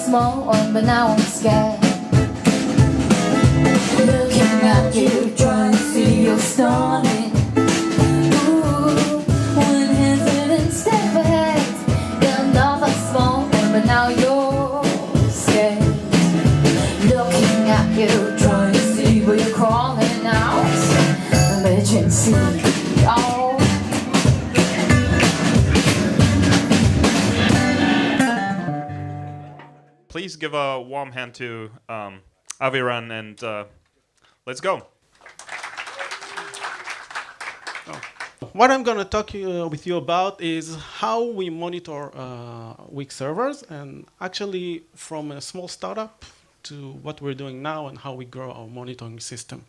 small one, but now I'm scared. Looking at you, trying to see your stalling. Ooh, one hesitant step ahead. You're another small one, but now you're scared. Looking at you, trying to see where you're crawling out. Emergency, oh. Please give a warm hand to Aviran, and let's go. What I'm going to talk with you about is how we monitor weak servers, and actually from a small startup to what we're doing now and how we grow our monitoring system.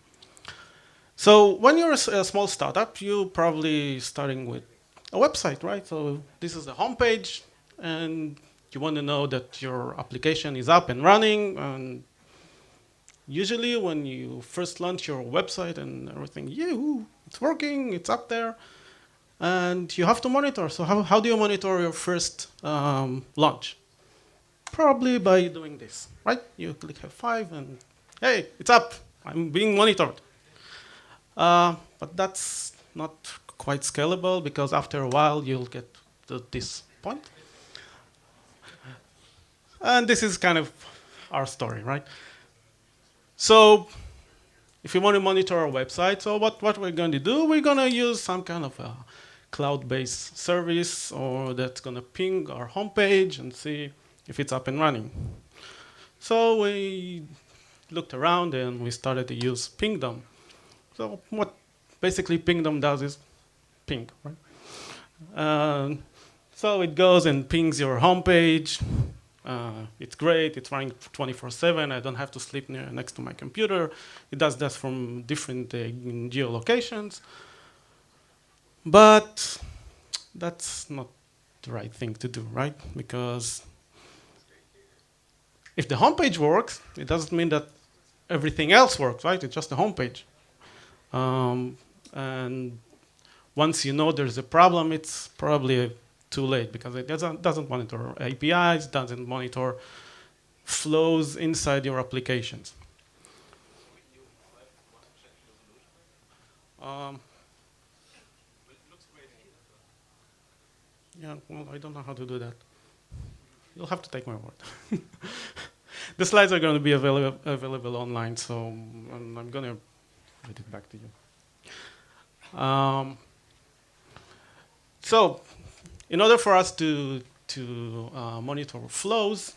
So when you're a small startup, you're probably starting with a website, right? So this is the homepage, and you want to know that your application is up and running. And usually when you first launch your website and everything, it's working, it's up there. And you have to monitor. So how do you monitor your first launch? Probably by doing this, right? You click F5 and, hey, it's up. I'm being monitored. But that's not quite scalable, because after a while, you'll get to this point. And this is kind of our story, right? So if you want to monitor our website, so what we're going to do, we're going to use some kind of a cloud-based service, or that's going to ping our homepage and see if it's up and running. So we looked around and we started to use Pingdom. So what basically Pingdom does is ping, right? So it goes and pings your homepage. It's great, it's running 24/7, I don't have to sleep next to my computer. It does that from different geolocations. But that's not the right thing to do, right? Because if the homepage works, it doesn't mean that everything else works, right? It's just the homepage. And once you know there's a problem, it's probably too late, because it doesn't monitor APIs, doesn't monitor flows inside your applications. Yeah, well, I don't know how to do that. You'll have to take my word. The slides are going to be available online, so I'm going to read it back to you. So in order for us to monitor flows,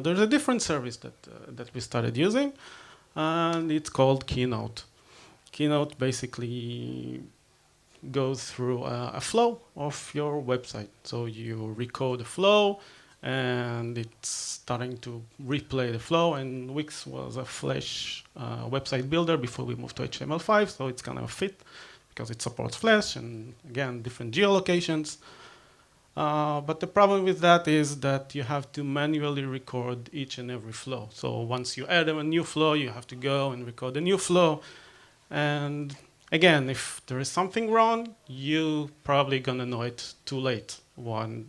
there's a different service that we started using, and it's called Keynote. Keynote basically goes through a flow of your website. So you recode the flow, and it's starting to replay the flow. And Wix was a Flash website builder before we moved to HTML5, so it's kind of a fit because it supports Flash and, again, different geolocations. But the problem with that is that you have to manually record each and every flow. So once you add a new flow, you have to go and record a new flow. And again, if there is something wrong, you probably gonna know it too late. When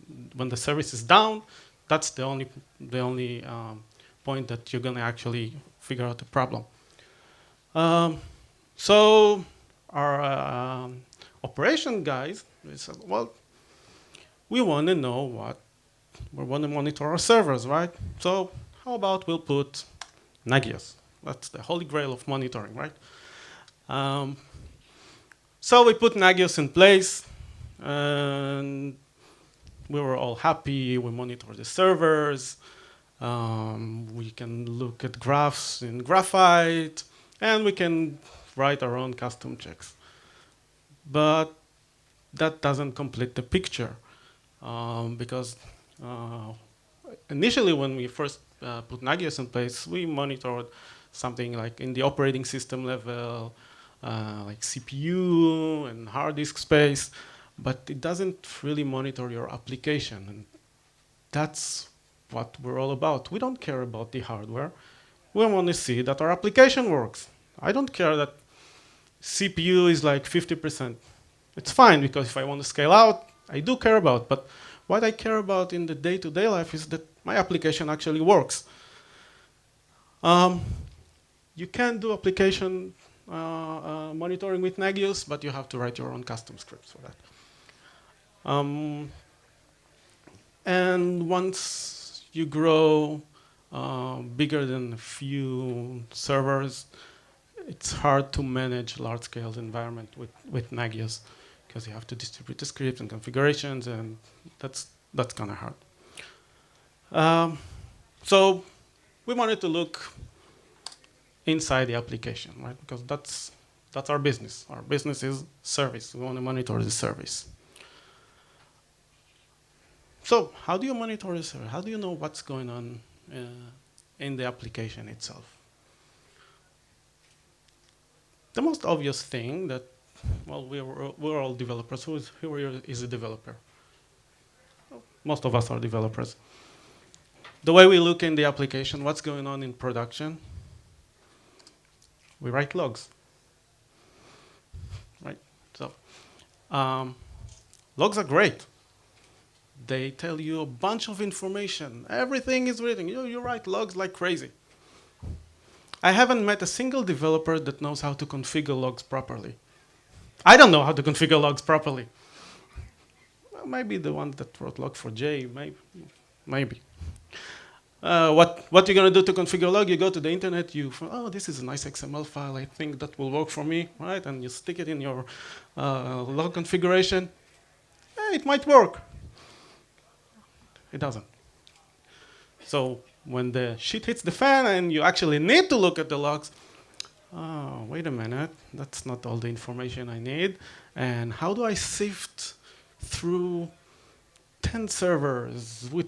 the service is down, that's the only point that you're gonna actually figure out the problem. So our operation guys, they said, well, we want to know we want to monitor our servers, right? So how about we'll put Nagios? That's the holy grail of monitoring, right? So we put Nagios in place, and we were all happy. We monitor the servers. We can look at graphs in Graphite, and we can write our own custom checks. But that doesn't complete the picture. Because initially when we first put Nagios in place, we monitored something like in the operating system level, like CPU and hard disk space, but it doesn't really monitor your application. And that's what we're all about. We don't care about the hardware. We want to see that our application works. I don't care that CPU is like 50%. It's fine, because if I want to scale out, I do care about, but what I care about in the day-to-day life is that my application actually works. You can do application monitoring with Nagios, but you have to write your own custom scripts for that. And once you grow bigger than a few servers, it's hard to manage large-scale environment with Nagios because you have to distribute the scripts and configurations, and that's kind of hard. So we wanted to look inside the application, right? Because that's our business. Our business is service. We want to monitor the service. So how do you monitor the service? How do you know what's going on in the application itself? The most obvious thing that, well, we're all developers. Who is a developer? Well, most of us are developers. The way we look in the application, what's going on in production, we write logs, right? So logs are great. They tell you a bunch of information. Everything is written. You write logs like crazy. I haven't met a single developer that knows how to configure logs properly. I don't know how to configure logs properly. Well, maybe the one that wrote log4j, maybe. What you're going to do to configure log, you go to the internet, oh, this is a nice XML file, I think that will work for me, right? And you stick it in your log configuration. It might work. It doesn't. So when the shit hits the fan and you actually need to look at the logs, oh, wait a minute, that's not all the information I need. And how do I sift through 10 servers with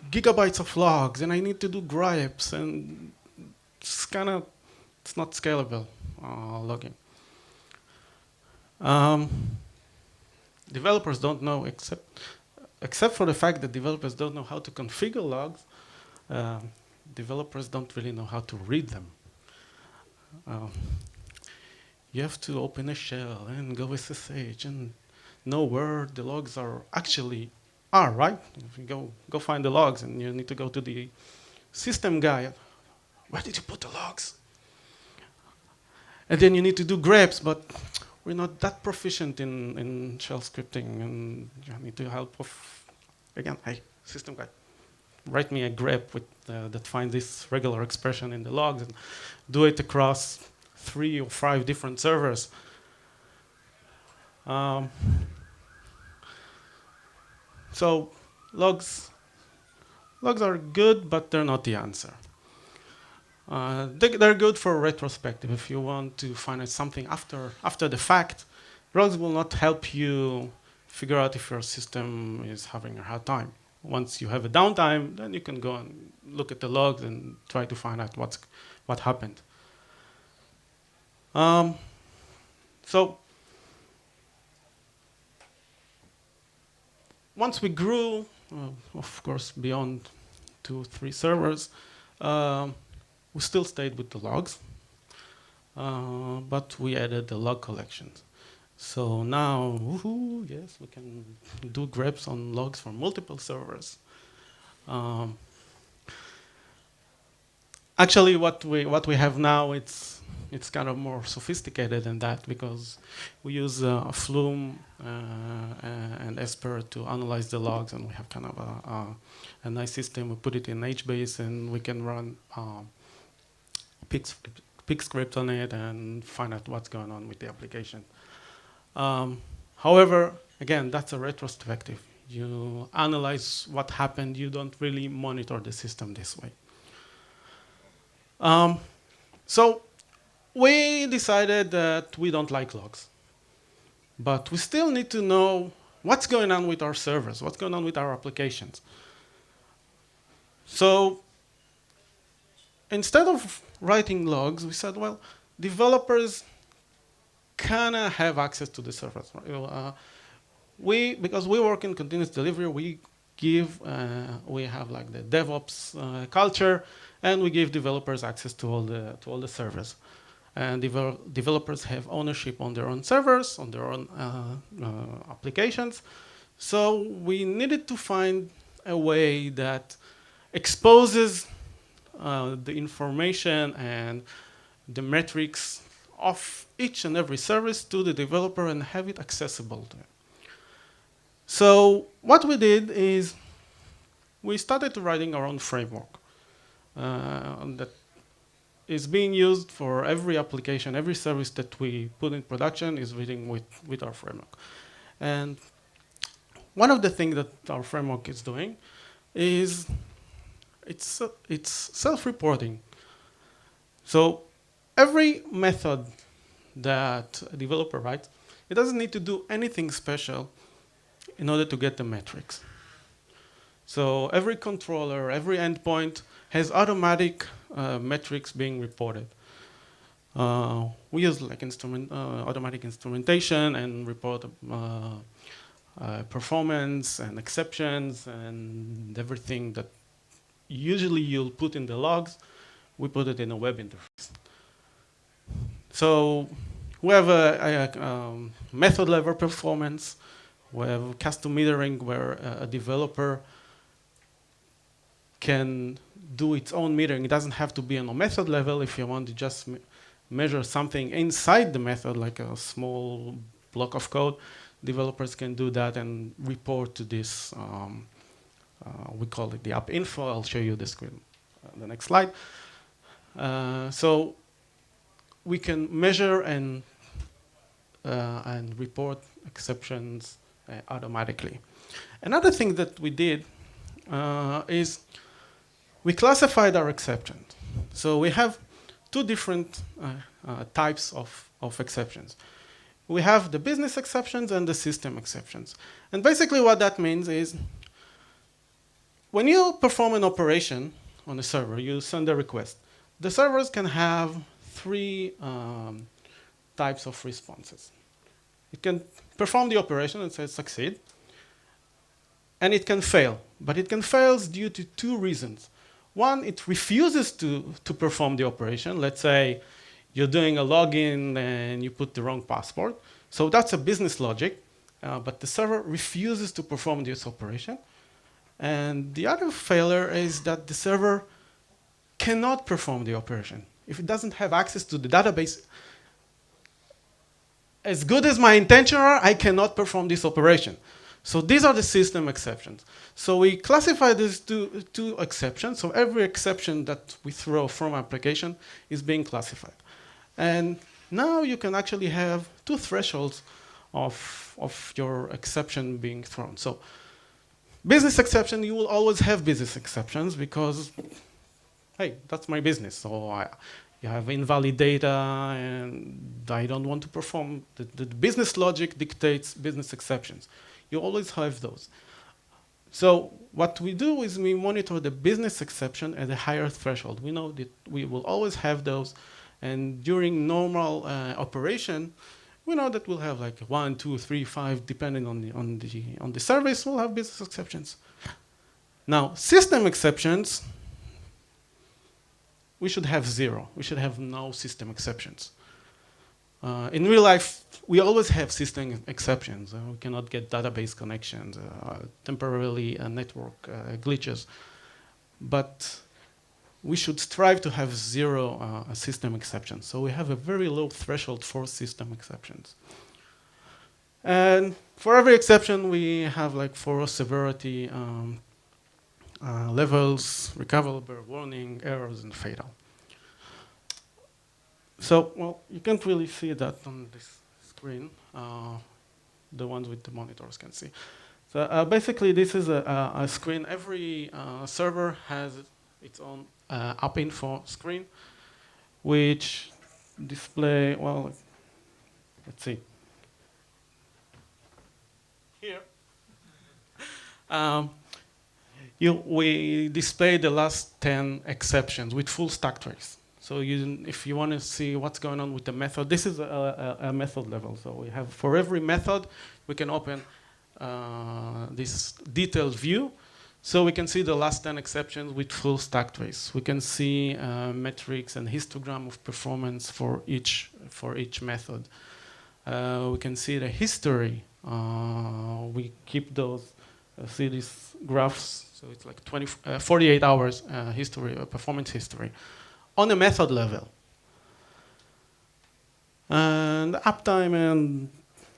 gigabytes of logs, and I need to do gripes, and it's not scalable logging. Developers don't know, except for the fact that developers don't know how to configure logs, developers don't really know how to read them. You have to open a shell and go with SSH and know where the logs actually are, right? If you go find the logs, and you need to go to the system guy. Where did you put the logs? And then you need to do grepes, but we're not that proficient in shell scripting, and you need to help again, hey, system guy, write me a grep that finds this regular expression in the logs and do it across 3 or 5 different servers. So logs are good, but they're not the answer. They're good for retrospective. If you want to find out something after the fact, logs will not help you figure out if your system is having a hard time. Once you have a downtime, then you can go and look at the logs and try to find out what happened. So once we grew, of course, beyond 2 or 3 servers, we still stayed with the logs, but we added the log collections. So now, woohoo, yes, we can do grepes on logs for multiple servers. Actually, what we have now, it's kind of more sophisticated than that, because we use Flume and Esper to analyze the logs, and we have kind of a nice system. We put it in HBase, and we can run pick script on it and find out what's going on with the application. However, again, that's a retrospective. You analyze what happened. You don't really monitor the system this way. So we decided that we don't like logs, but we still need to know what's going on with our servers, what's going on with our applications. So instead of writing logs, we said, well, developers kind of have access to the servers. Because we work in continuous delivery, we have like the DevOps culture, and we give developers access to all the servers. And developers have ownership on their own servers, on their own applications. So we needed to find a way that exposes the information and the metrics of each and every service to the developer and have it accessible to him. So what we did is we started writing our own framework that is being used for every application, every service that we put in production is reading with our framework. And one of the things that our framework is doing is it's self-reporting. So every method that a developer writes, it doesn't need to do anything special in order to get the metrics. So every controller, every endpoint has automatic metrics being reported. We use like automatic instrumentation and report performance and exceptions and everything that usually you'll put in the logs. We put it in a web interface. So we have a method level performance. We have custom metering where a developer can do its own metering. It doesn't have to be on a method level. If you want to just measure something inside the method, like a small block of code, developers can do that and report to this. We call it the app info. I'll show you the screen, the next slide. So we can measure and report exceptions automatically. Another thing that we did is we classified our exceptions. So we have two different types of exceptions. We have the business exceptions and the system exceptions. And basically what that means is when you perform an operation on a server, you send a request. The servers can have three types of responses. It can perform the operation and say succeed, and it can fail. But it can fail due to two reasons. One, it refuses to perform the operation. Let's say you're doing a login and you put the wrong password. So that's a business logic, but the server refuses to perform this operation. And the other failure is that the server cannot perform the operation. If it doesn't have access to the database, as good as my intention are, I cannot perform this operation. So these are the system exceptions. So we classify these two exceptions. So every exception that we throw from application is being classified. And now you can actually have two thresholds of your exception being thrown. So business exception, you will always have business exceptions because, hey, that's my business. So you have invalid data and I don't want to perform. The business logic dictates business exceptions. You always have those. So what we do is we monitor the business exception at a higher threshold. We know that we will always have those. And during normal operation, we know that we'll have like 1, 2, 3, 5, depending on the service, we'll have business exceptions. Now, system exceptions, we should have 0. We should have no system exceptions. In real life, we always have system exceptions. We cannot get database connections, temporarily network glitches. But we should strive to have 0 system exceptions. So we have a very low threshold for system exceptions. And for every exception, we have like 4 severity levels: recoverable, warning, errors, and fatal. So, well, you can't really see that on this screen. The ones with the monitors can see. So basically, this is a screen. Every server has its own app info screen, which display, well, let's see. Here. We display the last 10 exceptions with full stack trace. So if you want to see what's going on with the method, this is a method level. So we have, for every method, we can open this detailed view. So we can see the last 10 exceptions with full stack trace. We can see metrics and histogram of performance for each method. We can see the history. We keep those see these graphs. So it's like 48 hours history, performance history, on a method level. And uptime and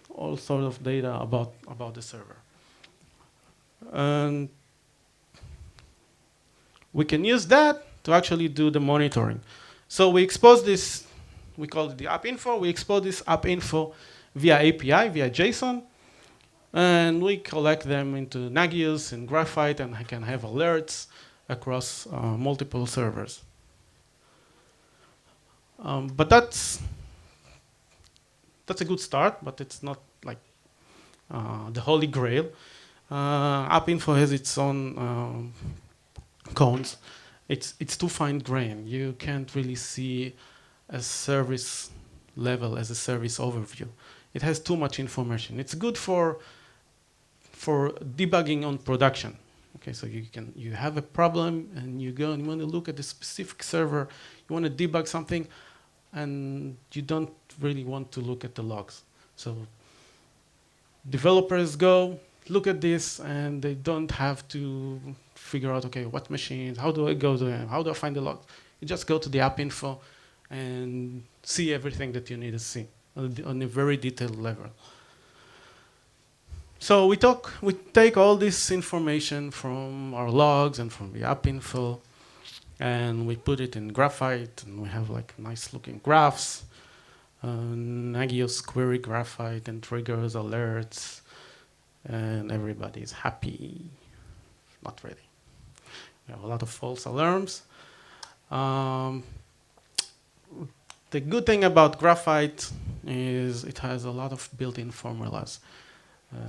all sort of data about the server. And we can use that to actually do the monitoring. So we expose this, we call it the app info. We expose this app info via API, via JSON. And we collect them into Nagios and Graphite, and I can have alerts across multiple servers. But that's a good start, but it's not like the holy grail. App info has its own cones. It's too fine-grained. You can't really see a service level as a service overview. It has too much information. It's good for debugging on production. Okay, so you have a problem and you go and you want to look at the specific server. You want to debug something, and you don't really want to look at the logs. So developers go look at this, and they don't have to figure out, okay, what machines, how do I go to them, how do I find the logs? You just go to the app info and see everything that you need to see on a very detailed level. So we take all this information from our logs and from the app info, and we put it in Graphite, and we have like nice looking graphs, Nagios query Graphite, and triggers, alerts, and everybody's happy. Not really. We have a lot of false alarms. The good thing about Graphite is it has a lot of built-in formulas.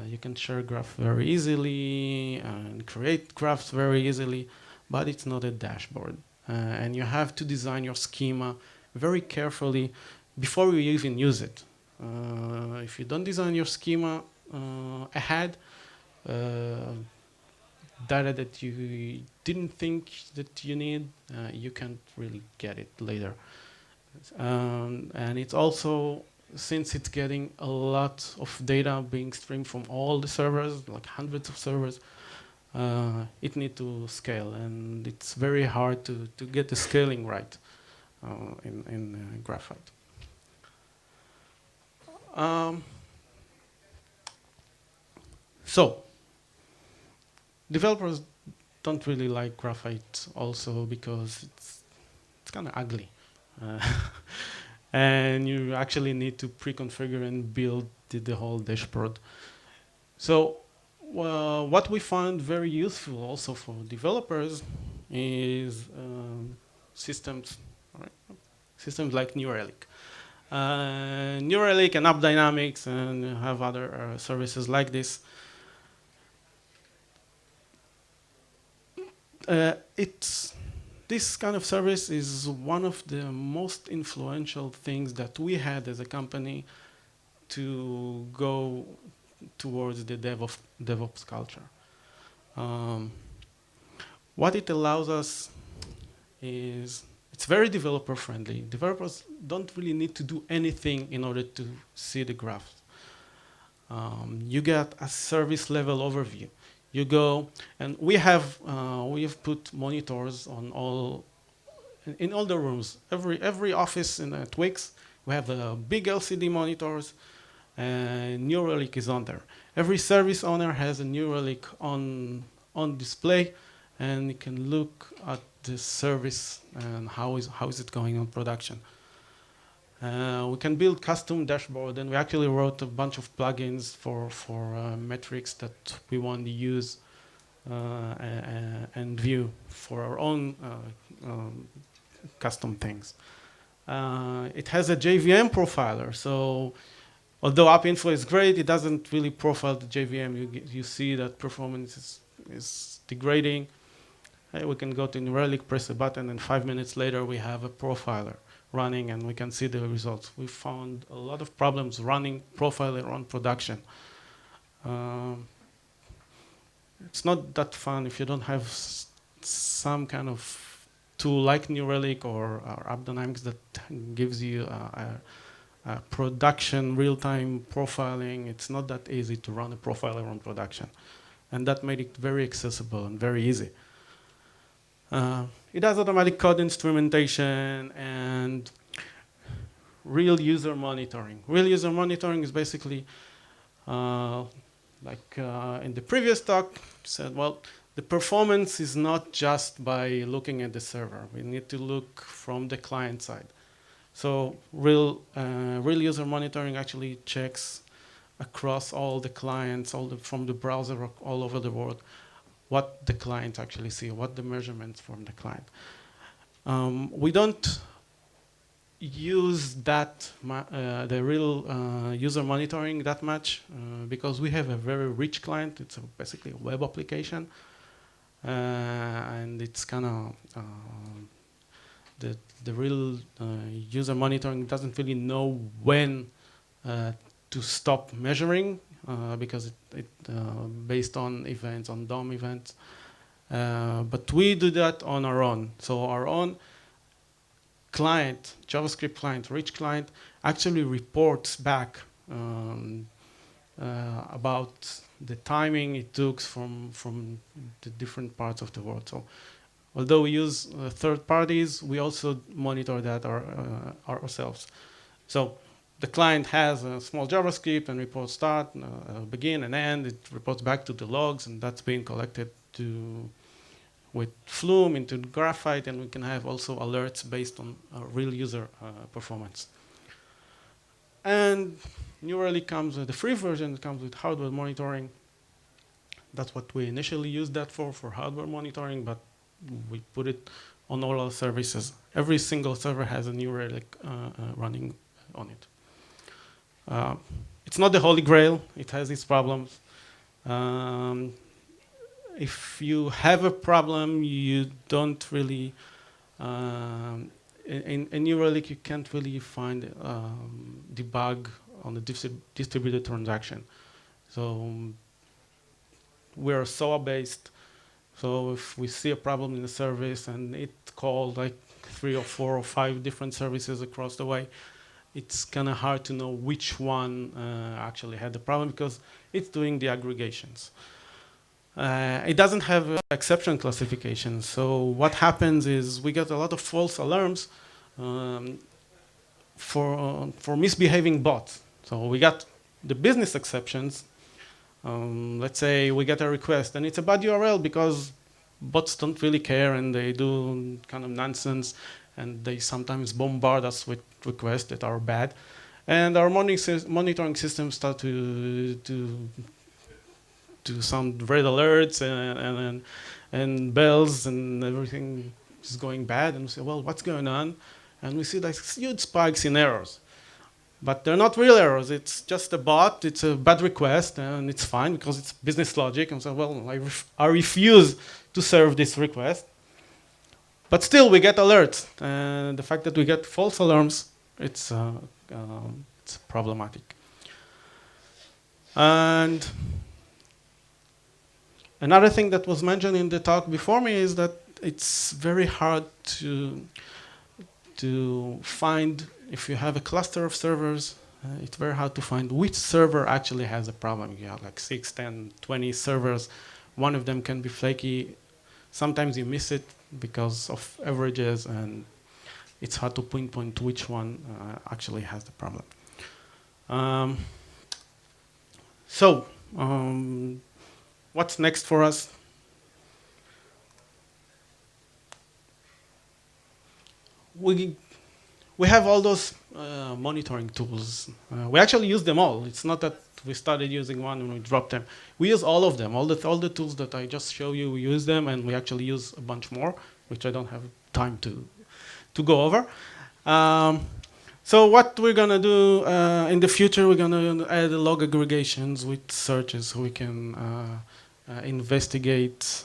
You can share graph very easily and create graphs very easily, but it's not a dashboard. And you have to design your schema very carefully before you even use it. If you don't design your schema ahead, data that you didn't think that you need, you can't really get it later. And it's also, since it's getting a lot of data being streamed from all the servers, like hundreds of servers, it needs to scale, and it's very hard to get the scaling right in Graphite. So developers don't really like Graphite also because it's kind of ugly. And you actually need to pre-configure and build the whole dashboard. So what we found very useful also for developers is systems, right? Systems like New Relic. New Relic and AppDynamics, and you have other services like this. This kind of service is one of the most influential things that we had as a company to go towards the DevOps culture. What it allows us is it's very developer friendly. Developers don't really need to do anything in order to see the graph. You get a service level overview. You go, and we have put monitors on in all the rooms. Every office in Twix, we have big LCD monitors, and New Relic is on there. Every service owner has a New Relic on display, and you can look at the service and how is it going on production. We can build custom dashboard, and we actually wrote a bunch of plugins for metrics that we want to use and view for our own custom things. It has a JVM profiler, so although AppInfo is great, it doesn't really profile the JVM. You see that performance is degrading. We can go to New Relic, press a button, and 5 minutes later we have a profiler running, and we can see the results. We found a lot of problems running profiler on production. It's not that fun if you don't have some kind of tool like New Relic or AppDynamics that gives you a production real-time profiling. It's not that easy to run a profiler on production. And that made it very accessible and very easy. It has automatic code instrumentation and real user monitoring. Real user monitoring is basically, in the previous talk, said, well, the performance is not just by looking at the server. We need to look from the client side. So real user monitoring actually checks across all the clients, from the browser all over the world, what the client actually see, what the measurements from the client. We don't use that the real user monitoring that much because we have a very rich client. It's basically a web application, and it's kind of the real user monitoring doesn't really know when to stop measuring because it based on events, on DOM events. But we do that on our own. So our own client, JavaScript client, rich client, actually reports back about the timing it took from the different parts of the world. So although we use third parties, we also monitor that ourselves. So the client has a small JavaScript and reports start, begin, and end. It reports back to the logs, and that's being collected with Flume into Graphite, and we can have also alerts based on real user performance. And New Relic comes with the free version. It comes with hardware monitoring. That's what we initially used that for hardware monitoring, but we put it on all our services. Every single server has a New Relic running on it. It's not the holy grail. It has its problems. If you have a problem, you don't really, in New Relic, you can't really find debug on the distributed transaction. So we're SOA based. So if we see a problem in the service and it called like 3 or 4 or 5 different services across the way, it's kind of hard to know which one actually had the problem because it's doing the aggregations. It doesn't have exception classification. So what happens is we get a lot of false alarms for misbehaving bots. So we got the business exceptions. Let's say we get a request and it's a bad URL because bots don't really care and they do kind of nonsense and they sometimes bombard us with requests that are bad. And our monitoring systems start to sound red alerts and bells and everything is going bad. And we say, well, what's going on? And we see like huge spikes in errors. But they're not real errors. It's just a bot. It's a bad request, and it's fine because it's business logic. And so, well, I refuse to serve this request. But still, we get alerts. And the fact that we get false alarms, it's problematic. And another thing that was mentioned in the talk before me is that it's very hard to find. If you have a cluster of servers, it's very hard to find which server actually has a problem. You have like 6, 10, 20 servers. One of them can be flaky. Sometimes you miss it because of averages, and it's hard to pinpoint which one actually has the problem. What's next for us? We have all those monitoring tools. We actually use them all. It's not that we started using one and we dropped them. We use all of them. All the tools that I just show you, we use them, and we actually use a bunch more, which I don't have time to go over. So what we're gonna do in the future, we're gonna add log aggregations with searches so we can investigate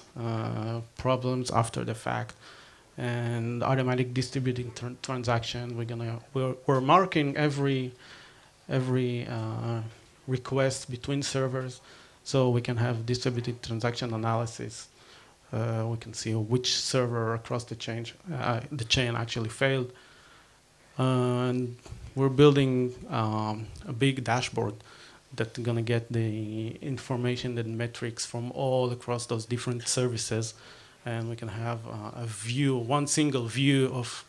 problems after the fact. And automatic distributing transaction. We're marking every request between servers, so we can have distributed transaction analysis. We can see which server across the chain actually failed, and we're building a big dashboard that's gonna get the information and metrics from all across those different services, and we can have a view, one single view of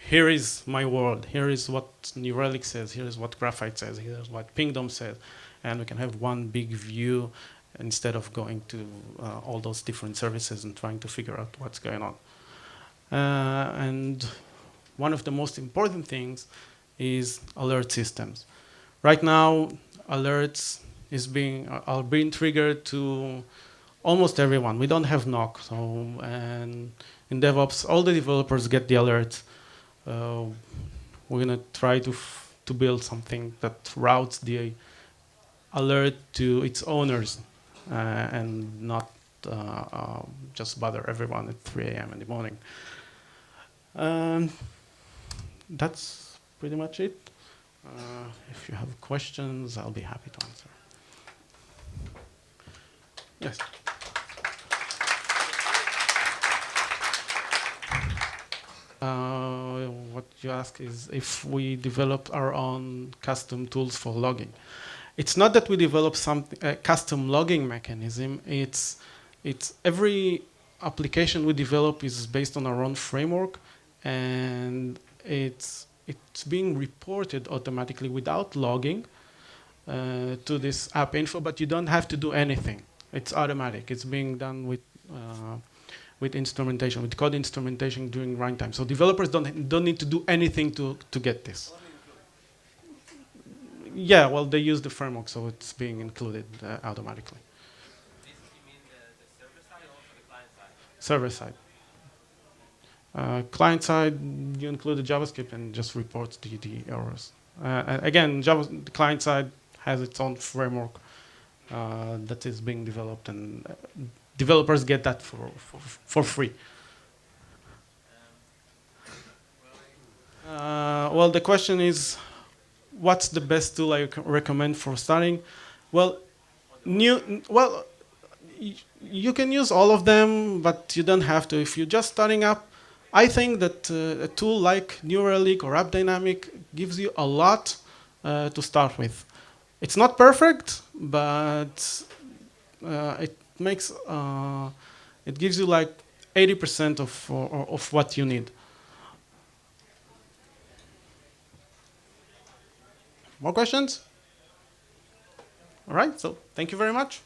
here is my world, here is what New Relic says, here is what Graphite says, here is what Pingdom says, and we can have one big view instead of going to all those different services and trying to figure out what's going on. And one of the most important things is alert systems. Right now, alerts are being triggered to almost everyone. We don't have knock, so and in DevOps, all the developers get the alerts. We're gonna try to build something that routes the alert to its owners and not just bother everyone at 3 a.m. in the morning. That's pretty much it. If you have questions, I'll be happy to answer. Yes. What you ask is if we develop our own custom tools for logging. It's not that we develop a custom logging mechanism. It's every application we develop is based on our own framework, and it's being reported automatically without logging to this app info, but you don't have to do anything. It's automatic. It's being done with instrumentation, with code instrumentation during runtime. So developers don't need to do anything to get this. Yeah, well, they use the framework, so it's being included automatically. This you mean the server side or also the client side? Server side. Client side, you include the JavaScript and just reports the errors. And again, the client side has its own framework that is being developed, and developers get that for free. Well, the question is, what's the best tool I recommend for starting? Well, you can use all of them, but you don't have to. If you're just starting up, I think that a tool like New Relic or AppDynamic gives you a lot to start with. It's not perfect, but it gives you like 80% of what you need. More questions? All right, so thank you very much.